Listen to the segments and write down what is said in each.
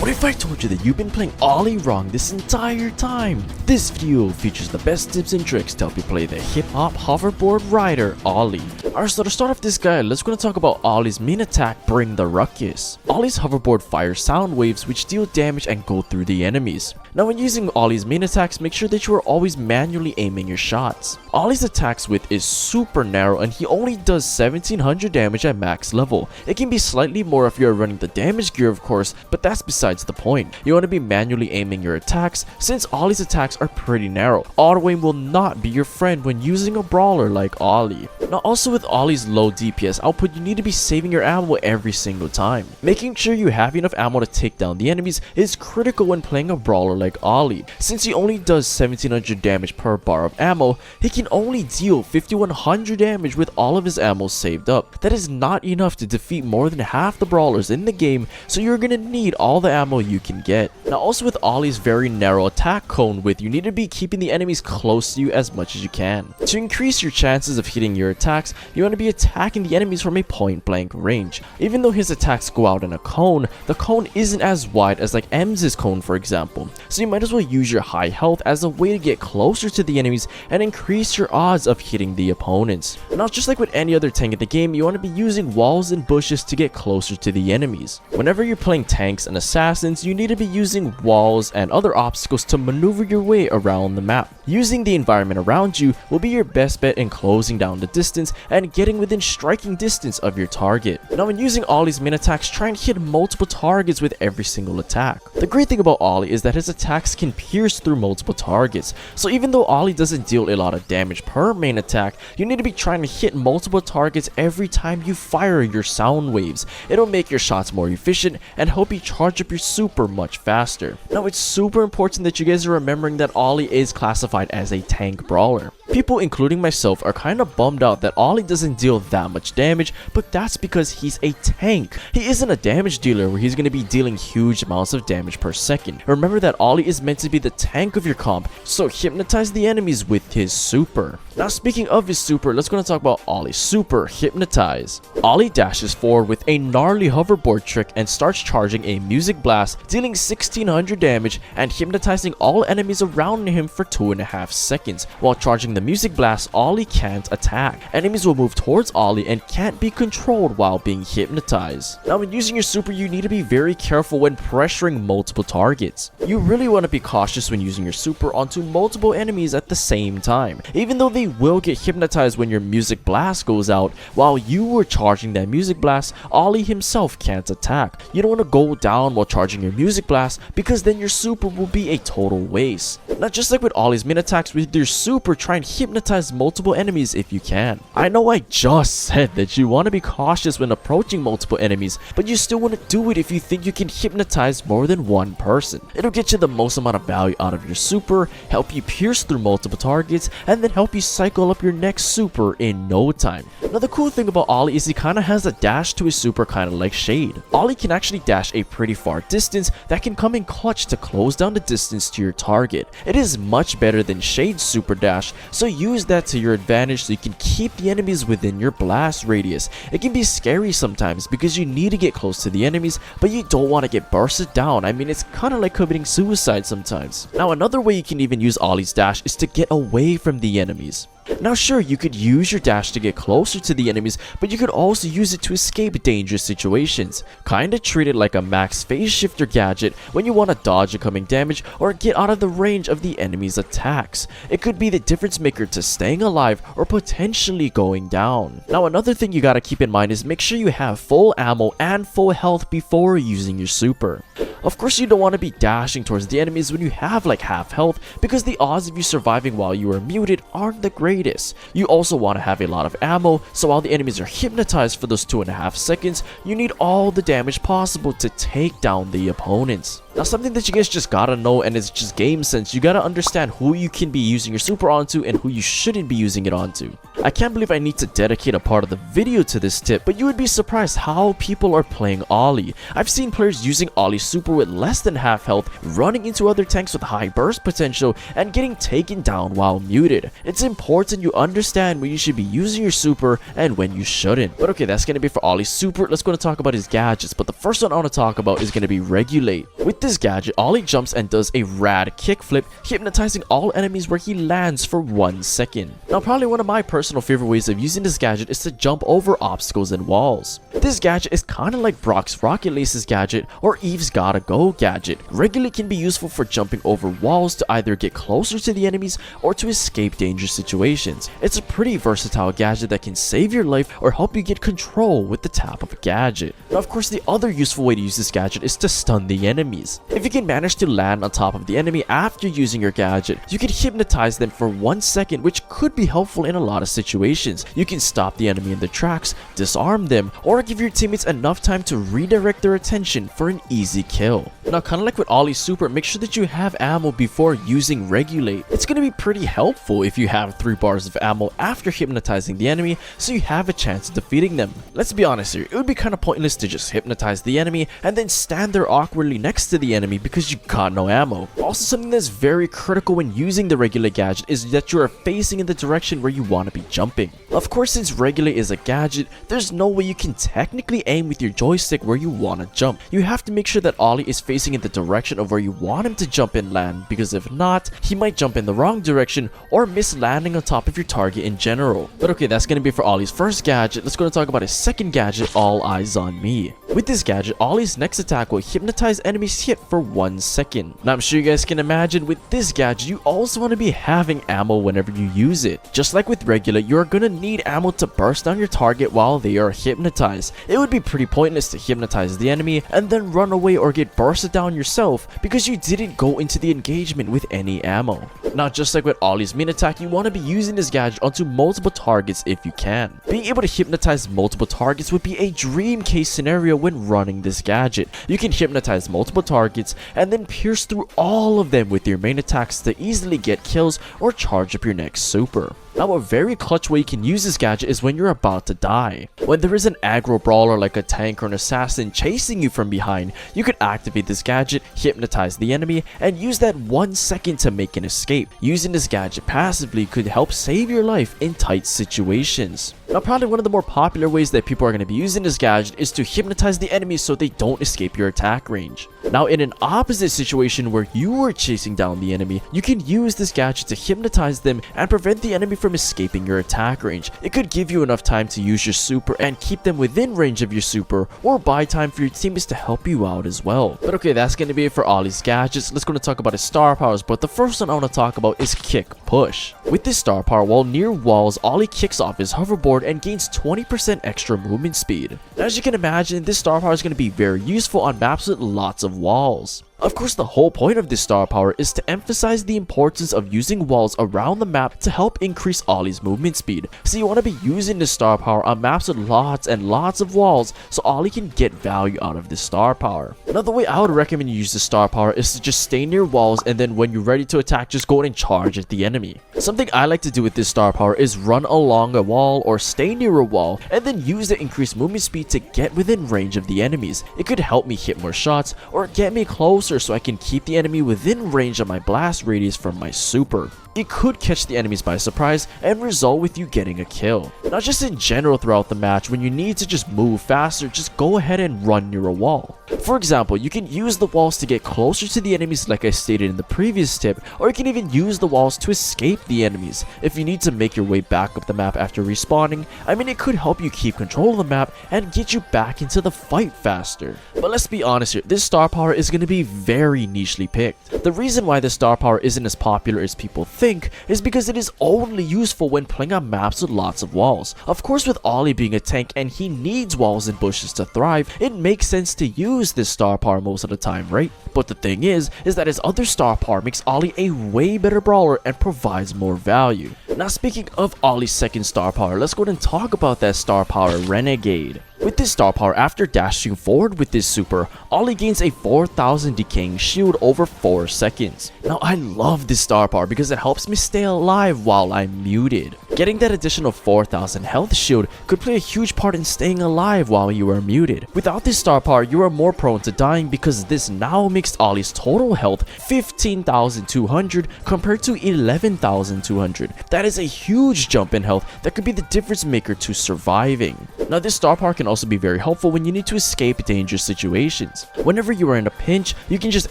What if I told you that you've been playing Ollie wrong this entire time? This video features the best tips and tricks to help you play the hip-hop hoverboard rider, Ollie. Alright, so to start off this guy, let's gonna talk about Ollie's main attack, Bring the Ruckus. Ollie's hoverboard fires sound waves which deal damage and go through the enemies. Now when using Ollie's main attacks, make sure that you are always manually aiming your shots. Ollie's attacks width is super narrow and he only does 1700 damage at max level. It can be slightly more if you are running the damage gear of course, but that's besides the point. You want to be manually aiming your attacks since Ollie's attacks are pretty narrow. Auto aim will not be your friend when using a brawler like Ollie. Now also with Ollie's low DPS output, you need to be saving your ammo every single time. Making sure you have enough ammo to take down the enemies is critical when playing a brawler like Ollie. Since he only does 1700 damage per bar of ammo, he can only deal 5100 damage with all of his ammo saved up. That is not enough to defeat more than half the brawlers in the game, so you're gonna need all the ammo you can get. Now also with Ollie's very narrow attack cone width, you need to be keeping the enemies close to you as much as you can. To increase your chances of hitting your attacks, you want to be attacking the enemies from a point blank range. Even though his attacks go out in a cone, the cone isn't as wide as like Emz's cone for example, so you might as well use your high health as a way to get closer to the enemies and increase your odds of hitting the opponents. Now just like with any other tank in the game, you want to be using walls and bushes to get closer to the enemies. Whenever you're playing tanks and assassins, you need to be using walls and other obstacles to maneuver your way around the map. Using the environment around you will be your best bet in closing down the distance and getting within striking distance of your target. Now when using Ollie's main attacks, try and hit multiple targets with every single attack. The great thing about Ollie is that his attacks can pierce through multiple targets, so even though Ollie doesn't deal a lot of damage per main attack, you need to be trying to hit multiple targets every time you fire your sound waves. It'll make your shots more efficient and help you charge up your super much faster. Now it's super important that you guys are remembering that Ollie is classified as a tank brawler. People including myself are kinda bummed out that Ollie doesn't deal that much damage, but that's because he's a tank. He isn't a damage dealer where he's gonna be dealing huge amounts of damage per second. Remember that Ollie is meant to be the tank of your comp, so hypnotize the enemies with his super. Now speaking of his super, let's gonna talk about Ollie's super, Hypnotize. Ollie dashes forward with a gnarly hoverboard trick and starts charging a music blast, dealing 1600 damage and hypnotizing all enemies around him for 2.5 seconds. While charging the music blast, Ollie can't attack. Enemies will move towards Ollie and can't be controlled while being hypnotized. Now when using your super, you need to be very careful when pressuring multiple targets. You really want to be cautious when using your super onto multiple enemies at the same time. Even though they will get hypnotized when your music blast goes out, while you were charging that music blast, Ollie himself can't attack. You don't want to go down while charging your music blast because then your super will be a total waste. Now just like with Ollie's main attacks, with your super, try and hypnotize multiple enemies if you can. I know I just said that you want to be cautious when approaching multiple enemies, but you still want to do it if you think you can hypnotize more than one person. It'll get you the most amount of value out of your super, help you pierce through multiple targets, and then help you cycle up your next super in no time. Now the cool thing about Ollie is he kinda has a dash to his super kinda like Shade. Ollie can actually dash a pretty far distance that can come in clutch to close down the distance to your target. It is much better than Shade's super dash, so use that to your advantage so you can keep the enemies within your blast radius. It can be scary sometimes because you need to get close to the enemies, but you don't want to get bursted down. I mean, it's kinda like committing suicide sometimes. Now another way you can even use Ollie's dash is to get away from the enemies. Now sure, you could use your dash to get closer to the enemies, but you could also use it to escape dangerous situations. Kinda treat it like a max phase shifter gadget when you want to dodge incoming damage or get out of the range of the enemy's attacks. It could be the difference maker to staying alive or potentially going down. Now another thing you gotta keep in mind is make sure you have full ammo and full health before using your super. Of course you don't want to be dashing towards the enemies when you have like half health because the odds of you surviving while you are muted aren't the greatest. You also want to have a lot of ammo, so while the enemies are hypnotized for those 2.5 seconds, you need all the damage possible to take down the opponents. Now something that you guys just gotta know, and it's just game sense, you gotta understand who you can be using your super onto and who you shouldn't be using it onto. I can't believe I need to dedicate a part of the video to this tip, but you would be surprised how people are playing Ollie. I've seen players using Ollie's super super with less than half health, running into other tanks with high burst potential, and getting taken down while muted. It's important you understand when you should be using your super and when you shouldn't. But okay, that's gonna be for Ollie's super. Let's go to talk about his gadgets, but the first one I want to talk about is gonna be Regulate. With this gadget, Ollie jumps and does a rad kickflip, hypnotizing all enemies where he lands for 1 second. Now, probably one of my personal favorite ways of using this gadget is to jump over obstacles and walls. This gadget is kind of like Brock's Rocket Laces gadget or Eve's Gotta Go gadget. Regulate can be useful for jumping over walls to either get closer to the enemies or to escape dangerous situations. It's a pretty versatile gadget that can save your life or help you get control with the tap of a gadget. Now, of course, the other useful way to use this gadget is to stun the enemies. If you can manage to land on top of the enemy after using your gadget, you can hypnotize them for 1 second, which could be helpful in a lot of situations. You can stop the enemy in their tracks, disarm them, or give your teammates enough time to redirect their attention for an easy kill. Now, kind of like with Ollie's super, make sure that you have ammo before using Regulate. It's going to be pretty helpful if you have 3 bars of ammo after hypnotizing the enemy, so you have a chance of defeating them. Let's be honest here, it would be kind of pointless to just hypnotize the enemy and then stand there awkwardly next to the enemy because you got no ammo. Also, something that's very critical when using the Regulate gadget is that you are facing in the direction where you want to be jumping. Of course, since Regulate is a gadget, there's no way you can technically aim with your joystick where you want to jump. You have to make sure that Ollie is facing in the direction of where you want him to jump and land, because if not, he might jump in the wrong direction or miss landing on top of your target in general. But okay, that's going to be for Ollie's first gadget. Let's go and talk about his second gadget, All Eyes on Me. With this gadget, Ollie's next attack will hypnotize enemies hit for 1 second. Now, I'm sure you guys can imagine with this gadget, you also want to be having ammo whenever you use it. Just like with Regulate, you're going to need ammo to burst down your target while they are hypnotized. It would be pretty pointless to hypnotize the enemy and then run away or get bursted down yourself because you didn't go into the engagement with any ammo. Now, just like with Ollie's main attack, you want to be using this gadget onto multiple targets if you can. Being able to hypnotize multiple targets would be a dream case scenario when running this gadget. You can hypnotize multiple targets and then pierce through all of them with your main attacks to easily get kills or charge up your next super. Now, a very clutch way you can use this gadget is when you're about to die. When there is an aggro brawler like a tank or an assassin chasing you from behind, you can activate this gadget, hypnotize the enemy, and use that 1 second to make an escape. Using this gadget passively could help save your life in tight situations. Now, probably one of the more popular ways that people are going to be using this gadget is to hypnotize the enemies so they don't escape your attack range. Now, in an opposite situation where you are chasing down the enemy, you can use this gadget to hypnotize them and prevent the enemy from escaping your attack range. It could give you enough time to use your super and keep them within range of your super, or buy time for your teammates to help you out as well. But okay, that's going to be it for Ollie's gadgets. Let's go to talk about his star powers, but the first one I want to talk about is Kick Push. With this star power, while near walls, Ollie kicks off his hoverboard and gains 20% extra movement speed. Now, as you can imagine, this star power is going to be very useful on maps with lots of walls. Of course, the whole point of this star power is to emphasize the importance of using walls around the map to help increase Ollie's movement speed. So you want to be using this star power on maps with lots and lots of walls so Ollie can get value out of this star power. Now, the way I would recommend you use this star power is to just stay near walls, and then when you're ready to attack, just go and charge at the enemy. Something I like to do with this star power is run along a wall or stay near a wall and then use the increased movement speed to get within range of the enemies. It could help me hit more shots or get me closer so I can keep the enemy within range of my blast radius from my super. It could catch the enemies by surprise and result with you getting a kill. Not just in general throughout the match, when you need to just move faster, just go ahead and run near a wall. For example, you can use the walls to get closer to the enemies like I stated in the previous tip, or you can even use the walls to escape the enemies. If you need to make your way back up the map after respawning, I mean, it could help you keep control of the map and get you back into the fight faster. But let's be honest here, this star power is going to be very nichely picked. The reason why this star power isn't as popular as people think is because it is only useful when playing on maps with lots of walls. Of course, with Ollie being a tank and he needs walls and bushes to thrive, it makes sense to use this star power most of the time, right? But the thing is that his other star power makes Ollie a way better brawler and provides more value. Now, speaking of Ollie's second star power, let's go ahead and talk about that star power, Renegade. With this star power, after dashing forward with this super, Ollie gains a 4000 decaying shield over 4 seconds. Now, I love this star power because it helps me stay alive while I'm muted. Getting that additional 4000 health shield could play a huge part in staying alive while you are muted. Without this star power, you are more prone to dying because this now makes Ollie's total health 15,200 compared to 11,200. That is a huge jump in health that could be the difference maker to surviving. Now this star power can also be very helpful when you need to escape dangerous situations. Whenever you are in a pinch, you can just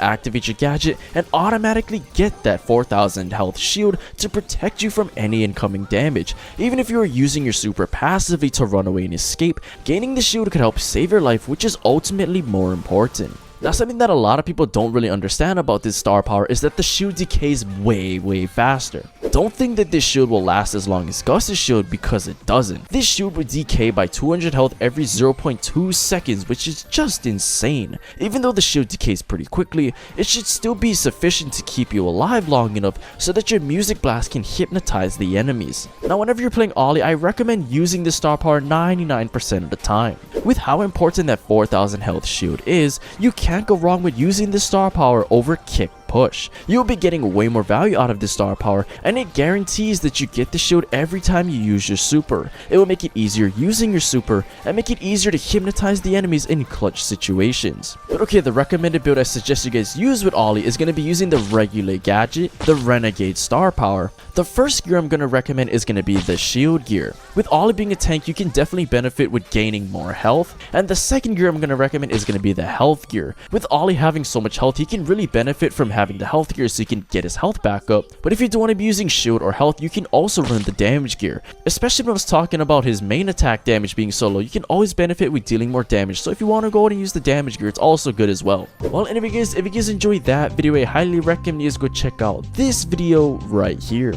activate your gadget and automatically get that 4000 health shield to protect you from any incoming damage. Even if you are using your super passively to run away and escape, gaining the shield could help save your life, which is ultimately more important. Now, something that a lot of people don't really understand about this star power is that the shield decays way faster. Don't think that this shield will last as long as Gus's shield, because it doesn't. This shield will decay by 200 health every 0.2 seconds, which is just insane. Even though the shield decays pretty quickly, it should still be sufficient to keep you alive long enough so that your music blast can hypnotize the enemies. Now, whenever you're playing Ollie, I recommend using this star power 99% of the time. With how important that 4000 health shield is, you can't go wrong with using the star power over kick push. You'll be getting way more value out of this star power, and it guarantees that you get the shield every time you use your super. It will make it easier using your super and make it easier to hypnotize the enemies in clutch situations. But okay, the recommended build I suggest you guys use with Ollie is going to be using the regular gadget, the renegade star power. The first gear I'm going to recommend is going to be the shield gear. With Ollie being a tank, you can definitely benefit with gaining more health, and the second gear I'm going to recommend is going to be the health gear. With Ollie having so much health, he can really benefit from having the health gear so he can get his health back up. But if you don't want to be using shield or health, you can also run the damage gear. Especially when I was talking about his main attack damage being so low, you can always benefit with dealing more damage. So if you want to go ahead and use the damage gear, it's also good as well. Well, anyway guys, if you guys enjoyed that video, I highly recommend you guys go check out this video right here.